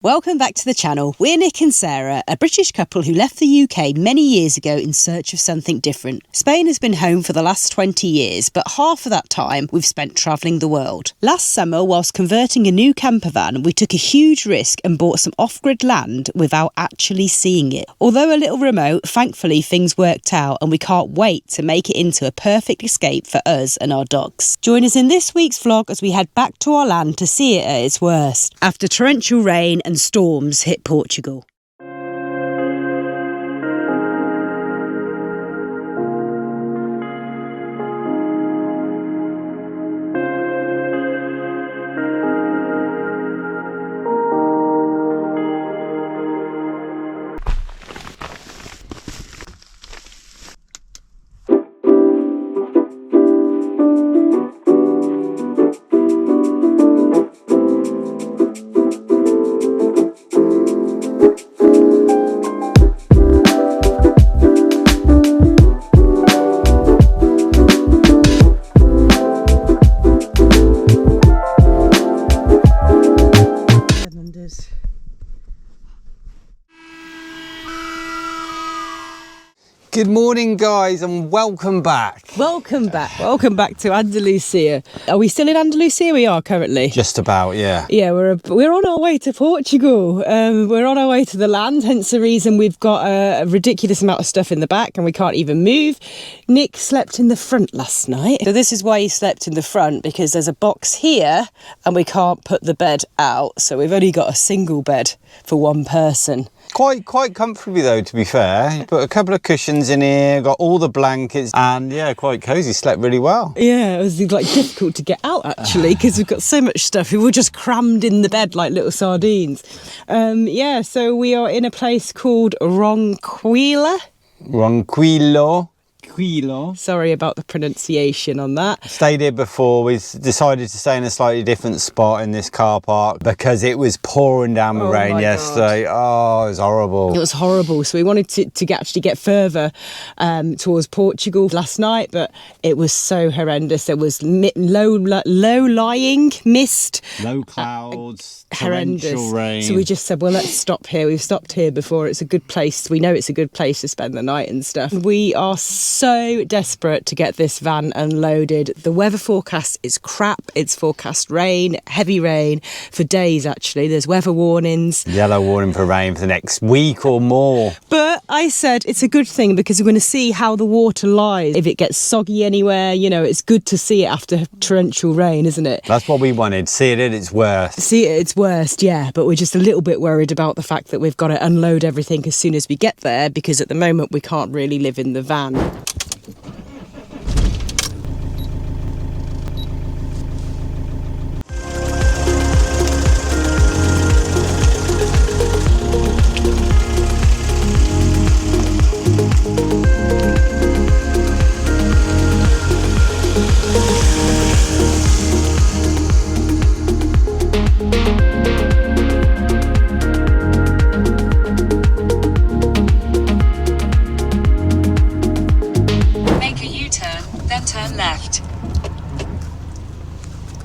Welcome back to the channel. We're Nick and Sarah, a British couple who left the UK many years ago in search of something different. Spain has been home for the last 20 years, but half of that time we've spent travelling the world. Last summer, whilst converting a new camper van, we took a huge risk and bought some off-grid land without actually seeing it. Although a little remote, thankfully things worked out and we can't wait to make it into a perfect escape for us and our dogs. Join us in this week's vlog as we head back to our land to see it at its worst, after torrential rain and storms hit Portugal. Good morning, guys, and welcome back. Welcome back to Andalusia. Are we still in Andalusia? We are currently. Just about, yeah. Yeah, we're on our way to Portugal. We're on our way to the land, hence the reason we've got a ridiculous amount of stuff in the back and we can't even move. Nick slept in the front last night. So this is why he slept in the front, because there's a box here and we can't put the bed out. So we've only got a single bed for one person. Quite comfortably though, to be fair. You put a couple of cushions in here, got all the blankets, and yeah, quite cosy. Slept really well. Yeah, it was like difficult to get out actually because we've got so much stuff. We were just crammed in the bed like little sardines. Yeah, so we are in a place called Ronquillo. Sorry about the pronunciation on that. Stayed here before. We decided to stay in a slightly different spot in this car park because it was pouring down with rain yesterday. God. Oh, it was horrible. It was horrible. So we wanted to actually get further towards Portugal last night, but it was so horrendous. There was low-lying mist. Low clouds. Horrendous rain. So we just said, well, let's stop here. We've stopped here before. It's a good place. We know it's a good place to spend the night and stuff. We are so desperate to get this van unloaded. The weather forecast is crap. It's forecast rain, heavy rain for days actually. There's weather warnings. Yellow warning for rain for the next week or more. But I said it's a good thing because we're going to see how the water lies. If it gets soggy anywhere, you know, it's good to see it after torrential rain, isn't it? That's what we wanted. See it at its worst. See it at its worst, yeah, but we're just a little bit worried about the fact that we've got to unload everything as soon as we get there, because at the moment we can't really live in the van.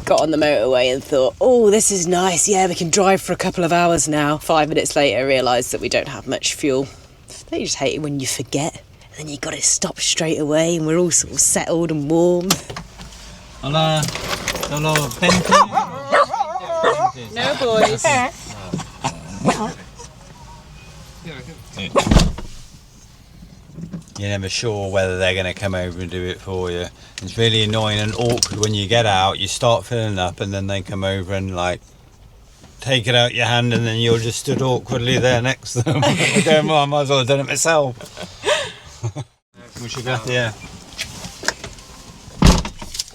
Got on the motorway and thought, oh, this is nice. Yeah, we can drive for a couple of hours now. 5 minutes later, realised that we don't have much fuel. Don't you just hate it when you forget? And then you got to stop straight away and we're all sort of settled and warm. Hola. Hello. No, boys. You're never sure whether they're going to come over and do it for you. It's really annoying and awkward when you get out, you start filling up and then they come over and like take it out your hand and then you're just stood awkwardly there next to them. I'm going, well, I might as well have done it myself. Muchas gracias.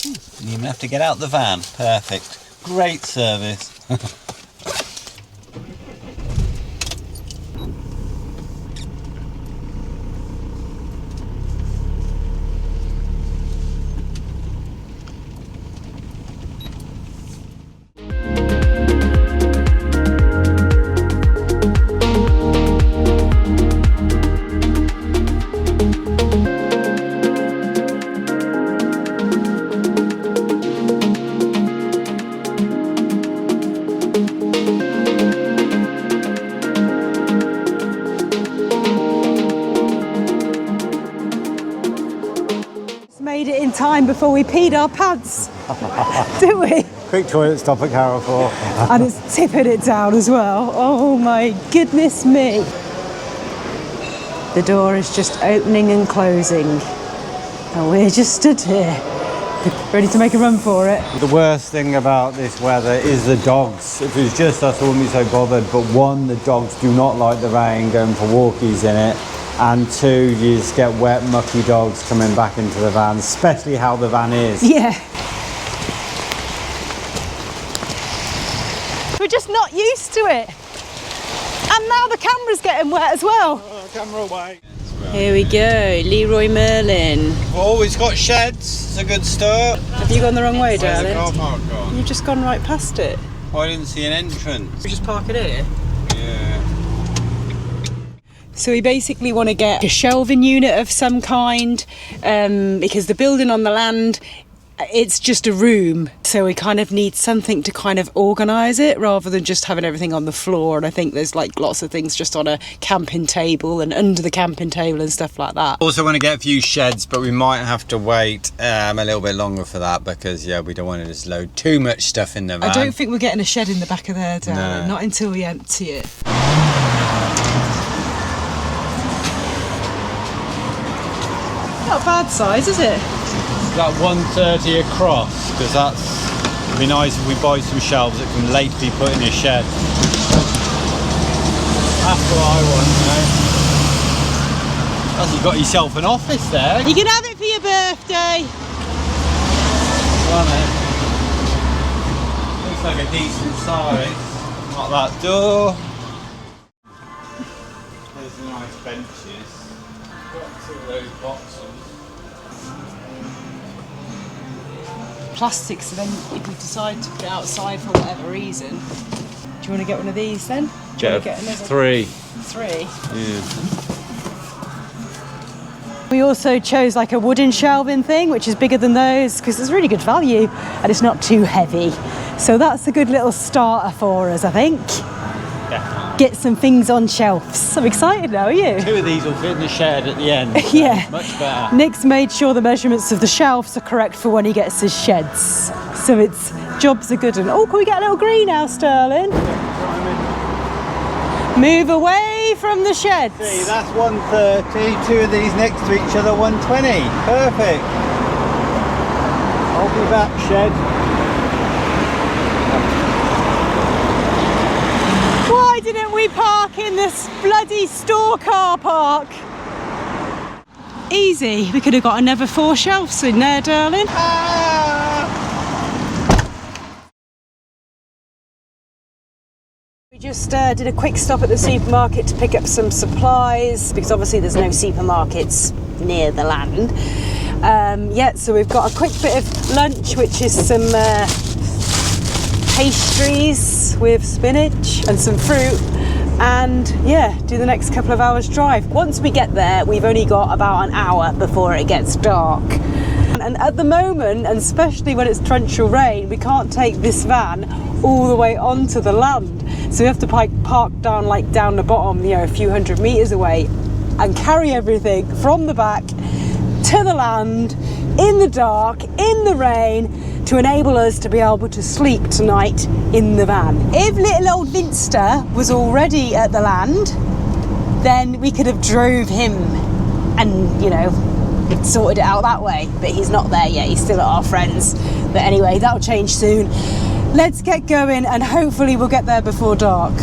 You didn't even have to get out the van. Perfect. Great service. time before we peed our pants, didn't we? Quick toilet stop at Carrefour. And it's tipping it down as well. Oh my goodness me. The door is just opening and closing. And we're just stood here, ready to make a run for it. The worst thing about this weather is the dogs. If it was just us, I wouldn't be so bothered. But one, the dogs do not like the rain going for walkies in it. And two, you just get wet, mucky dogs coming back into the van, especially how the van is. Yeah. We're just not used to it. And now the camera's getting wet as well. Oh, camera away. Here we go, Leroy Merlin. We've always got sheds, it's a good start. Have you gone the wrong way, Where's the darling? car park gone? You've just gone right past it. Oh, I didn't see an entrance. We just park it here. Yeah. So we basically want to get a shelving unit of some kind because the building on the land, it's just a room. So we kind of need something to kind of organise it rather than just having everything on the floor. And I think there's like lots of things just on a camping table and under the camping table and stuff like that. Also want to get a few sheds, but we might have to wait a little bit longer for that because, yeah, we don't want to just load too much stuff in the van. I don't think we're getting a shed in the back of there, darling. No. Not until we empty it. Not a bad size, is it? That 130 across, because it'd be nice if we buy some shelves that can later be put in a shed. That's what I want, you know. Plus you've got yourself an office there. You can have it for your birthday. Go on then. Looks like a decent size. Not that door. There's the nice benches. Got two of those boxes. Plastic, so then if we decide to put it outside for whatever reason, do you want to get one of these then? Get three. Three? Yeah. We also chose like a wooden shelving thing, which is bigger than those, because it's really good value and it's not too heavy. So that's a good little starter for us, I think. Definitely. Get some things on shelves. I'm excited now, are you? Two of these will fit in the shed at the end. So Yeah. much better. Nick's made sure the measurements of the shelves are correct for when he gets his sheds. So it's jobs are good. And oh, can we get a little greenhouse, darling? Move away from the sheds. See, that's 130. Two of these next to each other, 120. Perfect. I'll be back, shed. Why didn't we park in this bloody store car park? Easy. We could have got another 4 shelves in there, darling. We just did a quick stop at the supermarket to pick up some supplies because obviously there's no supermarkets near the land. Yeah, so we've got a quick bit of lunch, which is some pastries with spinach and some fruit, and yeah, do the next couple of hours drive. Once we get there, we've only got about an hour before it gets dark. And at the moment, and especially when it's torrential rain, we can't take this van all the way onto the land. So we have to park down the bottom, you know, a few hundred meters away, and carry everything from the back to the land in the dark, in the rain, to enable us to be able to sleep tonight in the van. If little old Vinster was already at the land, then we could have drove him and, you know, sorted it out that way. But he's not there yet, he's still at our friends'. But anyway, that'll change soon. Let's get going and hopefully we'll get there before dark.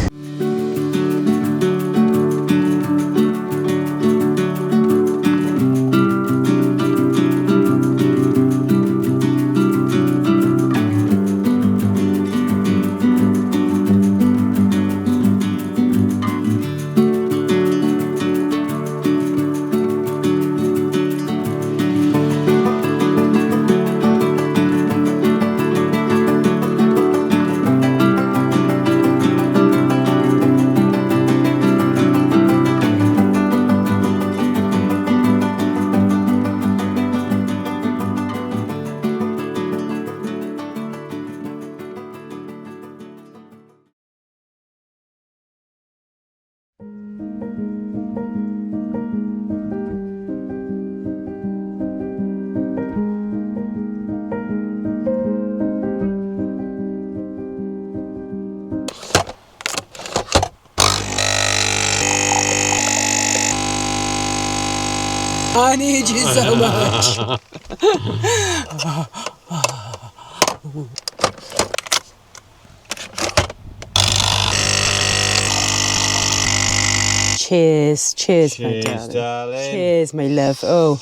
I need you so much. Cheers, cheers, my darling. Cheers, my love. Oh,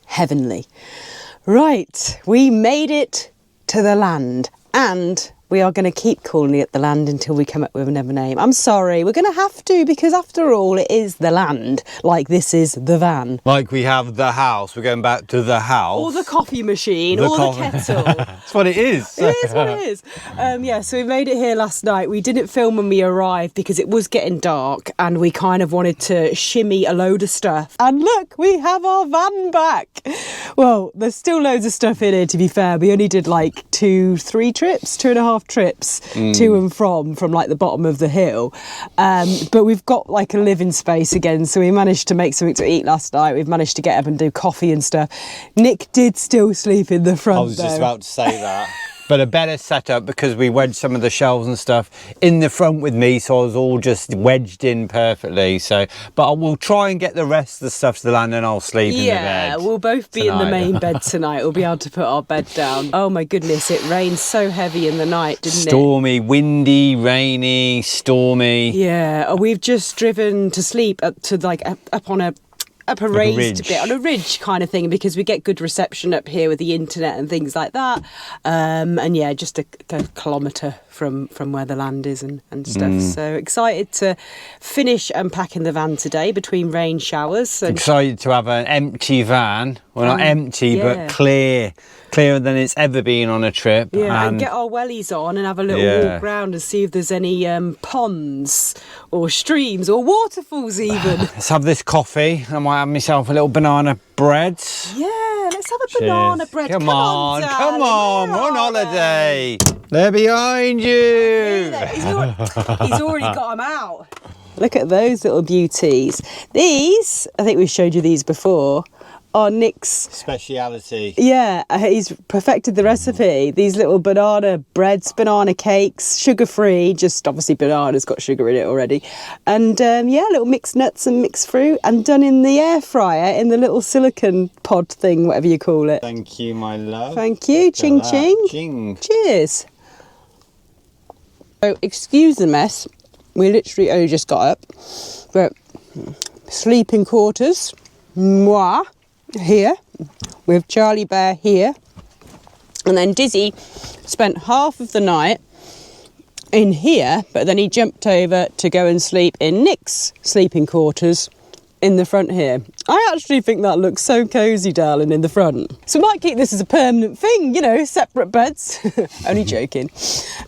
heavenly. Right, we made it to the land, and we are going to keep calling it the land until we come up with another name. I'm sorry, we're going to have to, because after all, it is the land. Like this is the van. Like we have the house, we're going back to the house. Or the coffee machine, or the kettle. That's what it is. It is what it is. Yeah, so we made it here last night. We didn't film when we arrived because it was getting dark and we kind of wanted to shimmy a load of stuff. And look, we have our van back. Well, there's still loads of stuff in here, to be fair. We only did like 2.5 trips to and from like the bottom of the hill. But we've got like a living space again, so we managed to make something to eat last night. We've managed to get up and do coffee and stuff. Nick did still sleep in the front. I was just about to say that. But a better setup, because we wedged some of the shelves and stuff in the front with me, so I was all just wedged in perfectly. So, but I will try and get the rest of the stuff to the land, and I'll sleep in the bed. Yeah, we'll both be in the main bed tonight. We'll be able to put our bed down. Oh my goodness, it rained so heavy in the night, didn't it? Stormy, windy, rainy, stormy. Yeah, we've just driven to sleep up to like up on a raised bit on a ridge kind of thing, because we get good reception up here with the internet and things like that. And yeah, just a kilometre from where the land is and stuff. So excited to finish unpacking the van today between rain showers. And excited to have an empty van. Well, not empty, but clearer than it's ever been on a trip. Yeah, and get our wellies on and have a little walk round and see if there's any ponds or streams or waterfalls even. Let's have this coffee. I might have myself a little banana bread. Yeah, let's have a banana bread. Come on, darling. we're on holiday. They're behind you. He's already got them out. Look at those little beauties. These, I think we showed you these before, are Nick's speciality. Yeah, he's perfected the recipe. These little banana breads, banana cakes, sugar-free, just obviously banana's got sugar in it already. And yeah, little mixed nuts and mixed fruit, and done in the air fryer in the little silicone pod thing, whatever you call it. Thank you, my love. Thank you. Ching ching. Ching. Cheers. So, excuse the mess. We literally only just got up. But sleeping quarters. Moi. Here, with Charlie Bear here, and then Dizzy spent half of the night in here, but then he jumped over to go and sleep in Nick's sleeping quarters in the front here. I actually think that looks so cosy, darling, in the front. So we might keep this as a permanent thing, you know, separate beds. Only joking.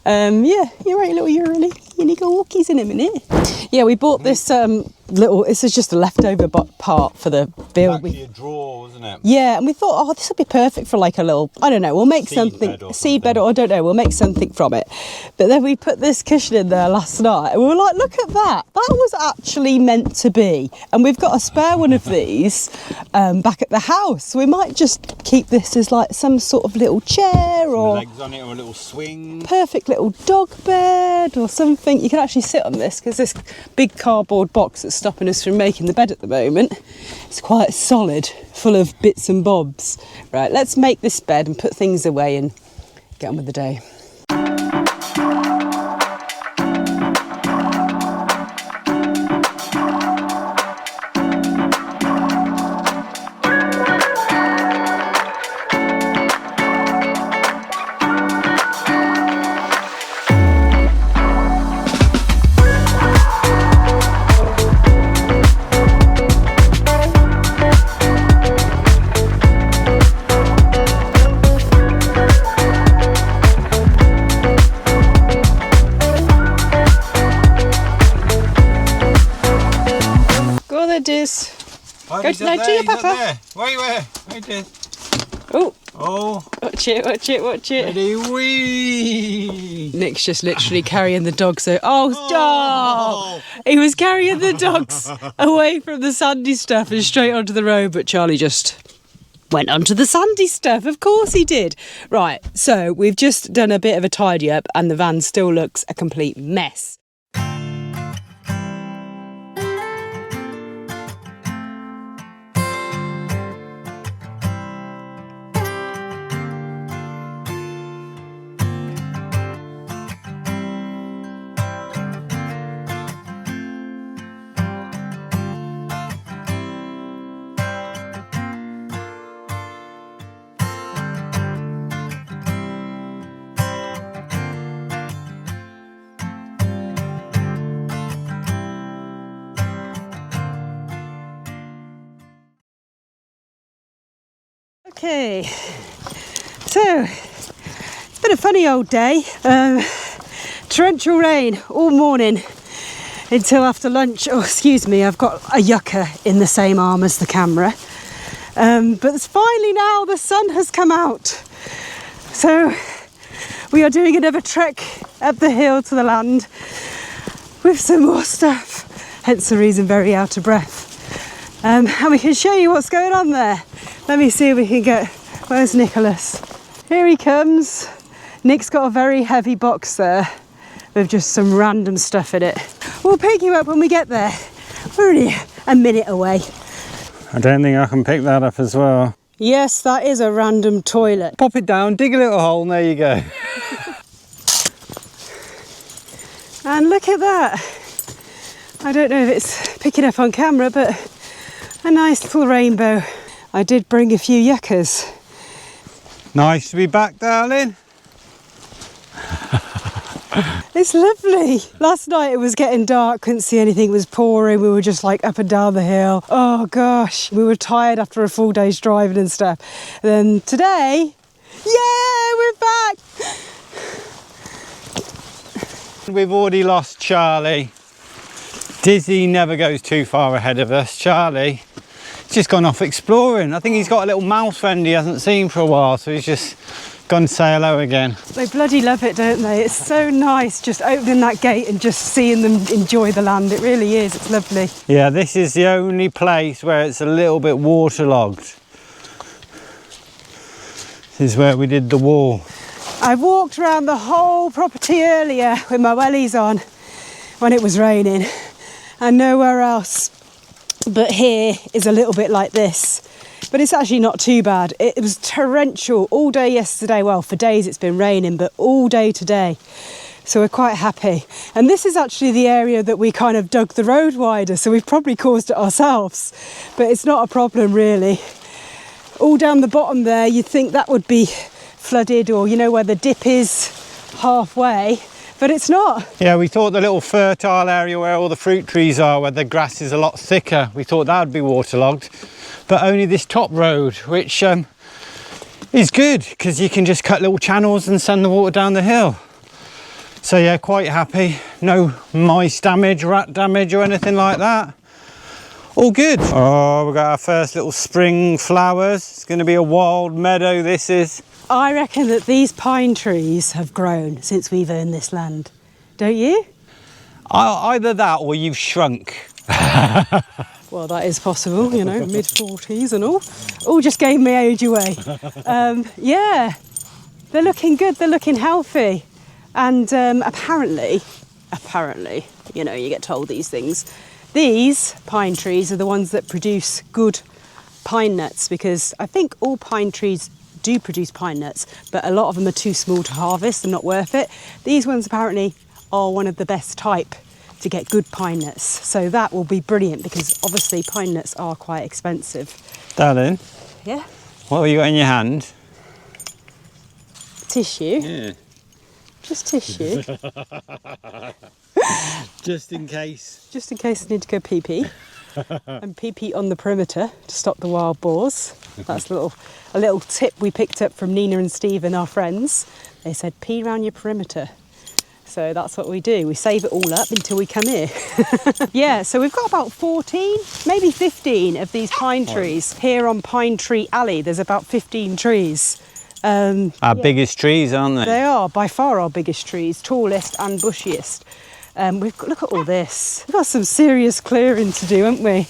Yeah, you're right, little Urine. You need to go walkies in a minute. Yeah, we bought this this is just a leftover part for the build. Back to your drawer, wasn't it? Yeah, and we thought, oh, this would be perfect for like a little, I don't know, we'll make seedbed, or I don't know, we'll make something from it. But then we put this cushion in there last night, and we were like, look at that. That was actually meant to be. And we've got a spare one of these back at the house. So we might just keep this as like some sort of little chair, or legs on it, or a little swing. Perfect little dog bed or something. You can actually sit on this, because this big cardboard box that's stopping us from making the bed at the moment, it's quite solid, full of bits and bobs. Right, let's make this bed and put things away and get on with the day. Go to your papa. Wait there. Oh, watch it. Ready, wee. Nick's just literally carrying the dogs. Stop! He was carrying the dogs away from the sandy stuff and straight onto the road, but Charlie just went onto the sandy stuff. Of course he did. Right, so we've just done a bit of a tidy up, and the van still looks a complete mess. Okay, so it's been a funny old day. Torrential rain all morning until after lunch. Oh, excuse me, I've got a yucca in the same arm as the camera. But it's finally now the sun has come out. So we are doing another trek up the hill to the land with some more stuff. Hence the reason very out of breath. And we can show you what's going on there. Let me see if we can get, where's Nicholas? Here he comes. Nick's got a very heavy box there with just some random stuff in it. We'll pick you up when we get there. We're only a minute away. I don't think I can pick that up as well. Yes, that is a random toilet. Pop it down, dig a little hole, and there you go. And look at that. I don't know if it's picking up on camera, but a nice little rainbow. I did bring a few yuccas. Nice to be back, darling. It's lovely. Last night it was getting dark, couldn't see anything, it was pouring. We were just like up and down the hill. Oh gosh, we were tired after a full day's driving and stuff. And then today, yeah, we're back. We've already lost Charlie. Dizzy never goes too far ahead of us. Charlie, he's just gone off exploring. I think he's got a little mouse friend he hasn't seen for a while, so he's just gone to say hello again. They bloody love it, don't they? It's so nice just opening that gate and just seeing them enjoy the land. It really is, it's lovely. Yeah, this is the only place where it's a little bit waterlogged. This is where we did the wall. I walked around the whole property earlier with my wellies on when it was raining, and nowhere else but here is a little bit like this. But it's actually not too bad. It was torrential all day yesterday. Well, for days it's been raining, but all day today. So we're quite happy. And this is actually the area that we kind of dug the road wider, so we've probably caused it ourselves. But it's not a problem really. All down the bottom there, you'd think that would be flooded, or you know where the dip is halfway. But it's not. Yeah, we thought the little fertile area where all the fruit trees are, where the grass is a lot thicker, we thought that would be waterlogged. But only this top road, which is good because you can just cut little channels and send the water down the hill. So yeah, quite happy. No mice damage, rat damage or anything like that. All good. Oh, we've got our first little spring flowers. It's going to be a wild meadow, this is. I reckon that these pine trees have grown since we've owned this land. Don't you? Either that or you've shrunk. Well, that is possible, you know, mid-40s and all. All just gave me age away. Yeah, they're looking good, they're looking healthy. And apparently, you know, you get told these things. These pine trees are the ones that produce good pine nuts, because I think all pine trees do produce pine nuts, but a lot of them are too small to harvest and not worth it. These ones apparently are one of the best type to get good pine nuts. So that will be brilliant, because obviously pine nuts are quite expensive. Darling? Yeah? What have you got in your hand? Tissue. Yeah. Just tissue. Just in case. Just in case I need to go pee-pee. And pee-pee on the perimeter to stop the wild boars. That's a little tip we picked up from Nina and Stephen, our friends. They said pee around your perimeter. So that's what we do. We save it all up until we come here. Yeah, so we've got about 14, maybe 15 of these pine trees. Here on Pine Tree Alley, there's about 15 trees. Our biggest trees, aren't they? They are, by far our biggest trees, tallest and bushiest. Look at all this. We've got some serious clearing to do, haven't we?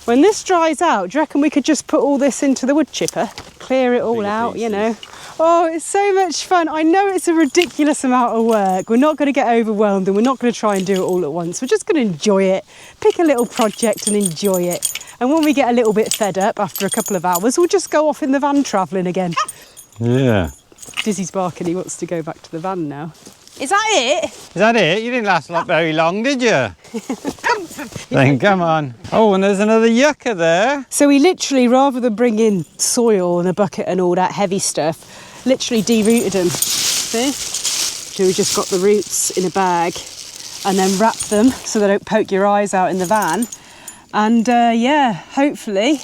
When this dries out, do you reckon we could just put all this into the wood chipper? Clear it all out, you know. Oh, it's so much fun. I know it's a ridiculous amount of work. We're not going to get overwhelmed, and we're not going to try and do it all at once. We're just going to enjoy it, pick a little project and enjoy it. And when we get a little bit fed up after a couple of hours, we'll just go off in the van travelling again. Yeah. Dizzy's barking, he wants to go back to the van now. Is that it? Is that it? You didn't last very long, did you? Then come on. Oh, and there's another yucca there. So we literally, rather than bring in soil and a bucket and all that heavy stuff, literally derooted them. See? So we just got the roots in a bag and then wrap them so they don't poke your eyes out in the van. And yeah, hopefully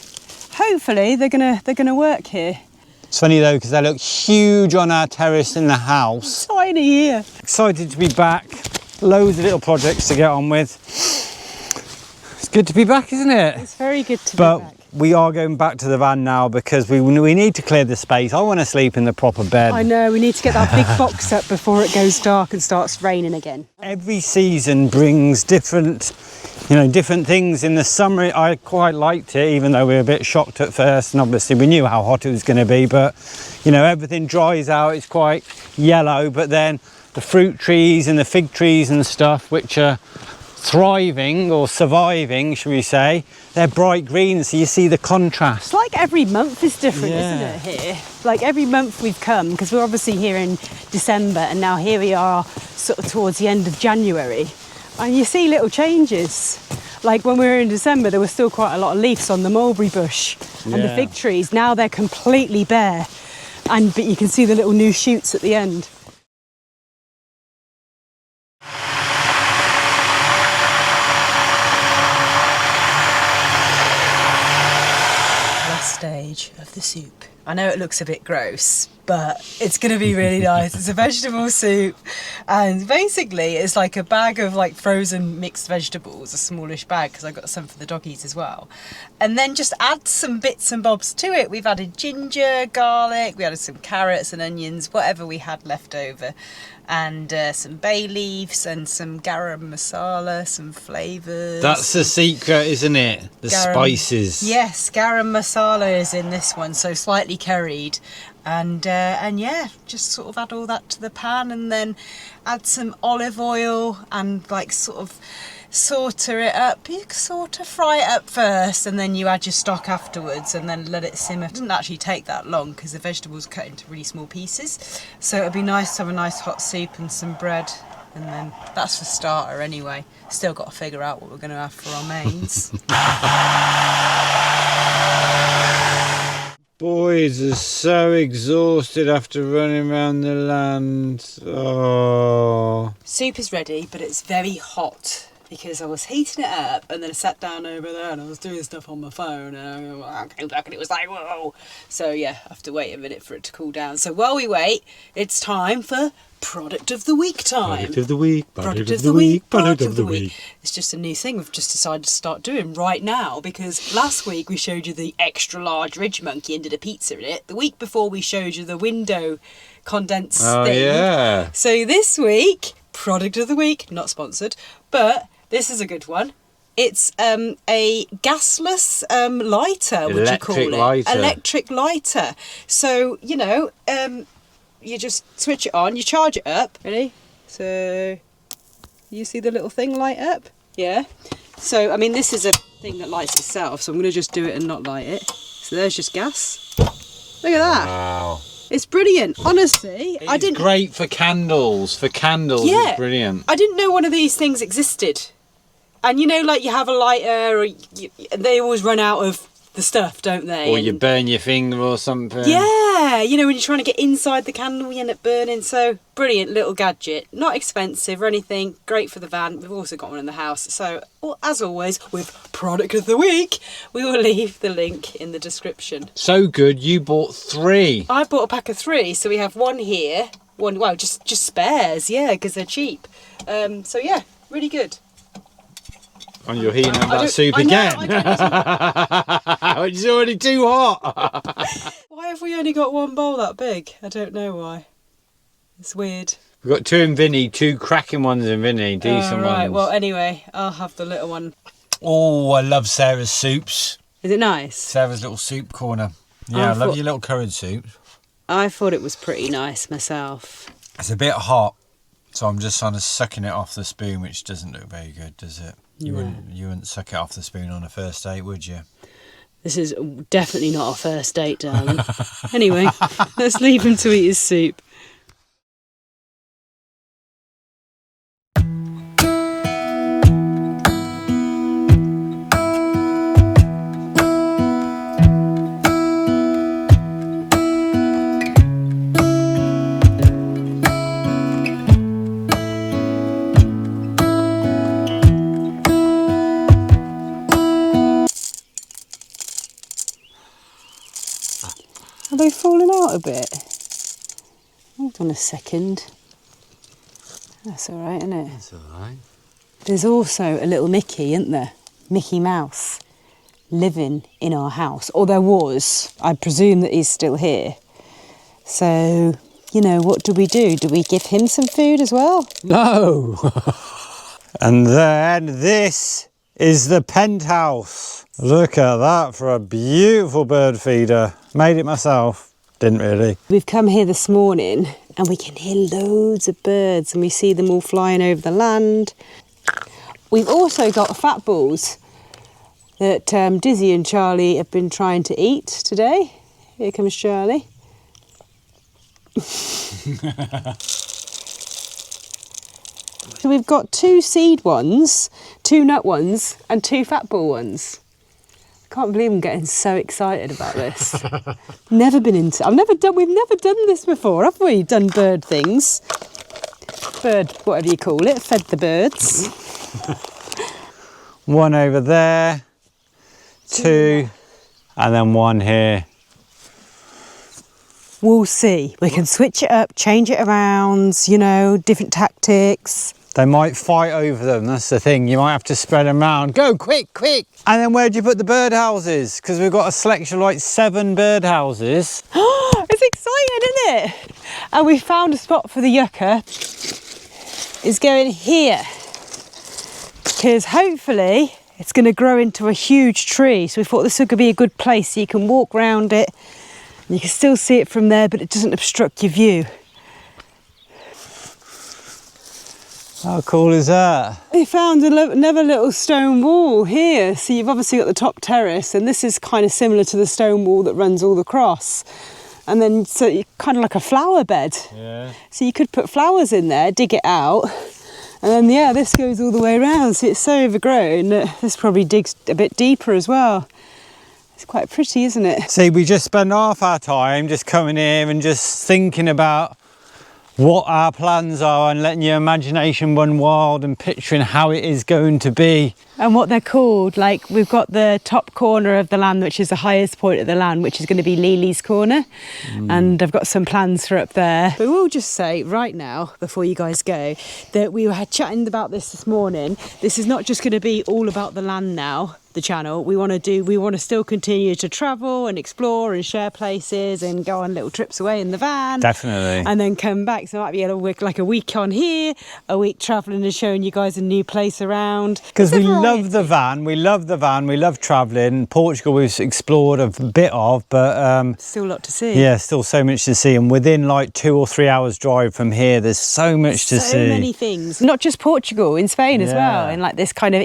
they're gonna work here. It's funny though, because they look huge on our terrace in the house. Tiny here. Excited to be back. Loads of little projects to get on with. It's good to be back, isn't it? It's very good to be back. But we are going back to the van now because we need to clear the space. I want to sleep in the proper bed. I know, we need to get that big box up before it goes dark and starts raining again. Every season brings different, different things. In the summer, I quite liked it, even though we were a bit shocked at first, and obviously we knew how hot it was going to be, but everything dries out, it's quite yellow, but then the fruit trees and the fig trees and stuff, which are thriving or surviving, should we say, they're bright green, so you see the contrast. It's like every month is different, isn't it, here? Like every month we've come, because we're obviously here in December, and now here we are sort of towards the end of January, and you see little changes. Like when we were in December, there was still quite a lot of leaves on the mulberry bush and the fig trees. Now they're completely bare, but you can see the little new shoots at the end. Stage of the soup. I know it looks a bit gross, but it's going to be really nice. It's a vegetable soup, and basically it's like a bag of like frozen mixed vegetables, a smallish bag because I got some for the doggies as well, and then just add some bits and bobs to it. We've added ginger, garlic, we added some carrots and onions, whatever we had left over, and some bay leaves and some garam masala, some flavours. That's the secret, isn't it? The spices. Yes, garam masala is in this one, so slightly curried, and yeah, just sort of add all that to the pan, and then add some olive oil and like sort of sauter it up. You sort of fry it up first, and then you add your stock afterwards, and then let it simmer. It doesn't actually take that long because the vegetables cut into really small pieces, so it'd be nice to have a nice hot soup and some bread, and then that's for starter anyway. Still got to figure out what we're going to have for our mains. Boys are so exhausted after running around the land. Oh. Soup is ready, but it's very hot because I was heating it up, and then I sat down over there and I was doing stuff on my phone, and I came back and it was like, whoa. So yeah, I have to wait a minute for it to cool down. So while we wait, it's time for Product of the Week time. Product of the week, Product of the week, product of the week. It's just a new thing we've just decided to start doing right now, because last week we showed you the extra large ridge monkey and did a pizza in it. The week before we showed you the window condense thing. Yeah. So this week, Product of the Week, not sponsored, but this is a good one. It's a gasless lighter, would you call it? Electric lighter. So, you just switch it on, you charge it up. Ready? So, you see the little thing light up? Yeah. So, I mean, this is a thing that lights itself, so I'm going to just do it and not light it. So there's just gas. Look at that. Wow. It's brilliant, honestly. It's great for candles. Yeah, it's brilliant. I didn't know one of these things existed. And like you have a lighter, or they always run out of the stuff, don't they? Or you burn your finger or something. Yeah, when you're trying to get inside the candle, you end up burning. So, brilliant little gadget. Not expensive or anything. Great for the van. We've also got one in the house. So, as always, with Product of the Week, we will leave the link in the description. So good, you bought 3. I bought a pack of 3, so we have one here. Just spares, yeah, because they're cheap. So, yeah, really good. And you're heating up that soup again. It's already too hot. Why have we only got one bowl that big? I don't know why. It's weird. We've got 2 in Vinny, 2 cracking ones in Vinny, decent right. ones. Well, anyway, I'll have the little one. Oh, I love Sarah's soups. Is it nice? Sarah's little soup corner. Yeah, I love your little currant soup. I thought it was pretty nice myself. It's a bit hot, so I'm just kind of sucking it off the spoon, which doesn't look very good, does it? You wouldn't suck it off the spoon on a first date, would you? This is definitely not a first date, darling. Anyway, let's leave him to eat his soup. Are they falling out out a bit. Hold on a second. That's all right, isn't it? That's all right. There's also a little Mickey, isn't there? Mickey Mouse living in our house. Or there was. I presume that he's still here. So, you know, what do we do? Do we give him some food as well? No! And then this is the penthouse. Look at that for a beautiful bird feeder. Made it myself. Didn't really. We've come here this morning and we can hear loads of birds and we see them all flying over the land. We've also got fat balls that Dizzy and Charlie have been trying to eat today. Here comes Charlie. So we've got 2 seed ones, 2 nut ones and 2 fat ball ones. I can't believe I'm getting so excited about this. We've never done this before, have we? Done bird things. Bird, whatever you call it, fed the birds. One over there, 2, and then 1 here. We'll see. We can switch it up, change it around, you know, different tactics. They might fight over them, that's the thing. You might have to spread them around. Go, quick, quick! And then where'd you put the bird houses? Because we've got a selection of like 7 bird houses. It's exciting, isn't it? And we found a spot for the yucca. It's going here. Because hopefully it's going to grow into a huge tree. So we thought this would be a good place so you can walk around it. And you can still see it from there, but it doesn't obstruct your view. How cool is that? We found another little stone wall here. So you've obviously got the top terrace, and this is kind of similar to the stone wall that runs all across. And then, so you kind of like a flower bed. Yeah. So you could put flowers in there, dig it out, and then, yeah, this goes all the way around. So it's so overgrown that this probably digs a bit deeper as well. It's quite pretty, isn't it? See, we just spend half our time just coming here and just thinking about what our plans are and letting your imagination run wild and picturing how it is going to be. And what they're called, like we've got the top corner of the land, which is the highest point of the land, which is going to be Lily's Corner. And I've got some plans for up there. But we'll just say right now, before you guys go, that we were chatting about this morning. This is not just going to be all about the land now, the channel. We want to still continue to travel and explore and share places and go on little trips away in the van. Definitely. And then come back. So it might be like a week on here, a week travelling and showing you guys a new place around. Because we love the van, we love travelling. Portugal we've explored a bit of, but still a lot to see. Yeah, still so much to see. And within like 2 or 3 hours drive from here, there's so much to see. So many things. Not just Portugal, in Spain as well, in like this kind of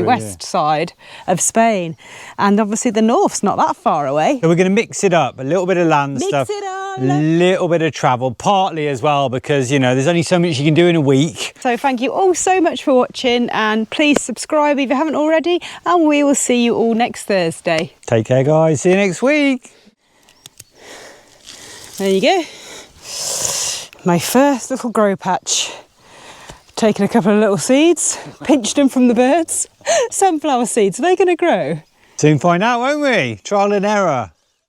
west side of Spain. And obviously the north's not that far away. So we're going to mix it up, a little bit of land stuff, a little bit of travel, partly as well, because, you know, there's only so much you can do in a week. So thank you all so much for watching, and please subscribe if you haven't already, and we will see you all next Thursday. Take care, guys. See you next week. There you go. My first little grow patch. Taken a couple of little seeds, pinched them from the birds. Sunflower seeds, are they going to grow? Soon find out, won't we? Trial and error.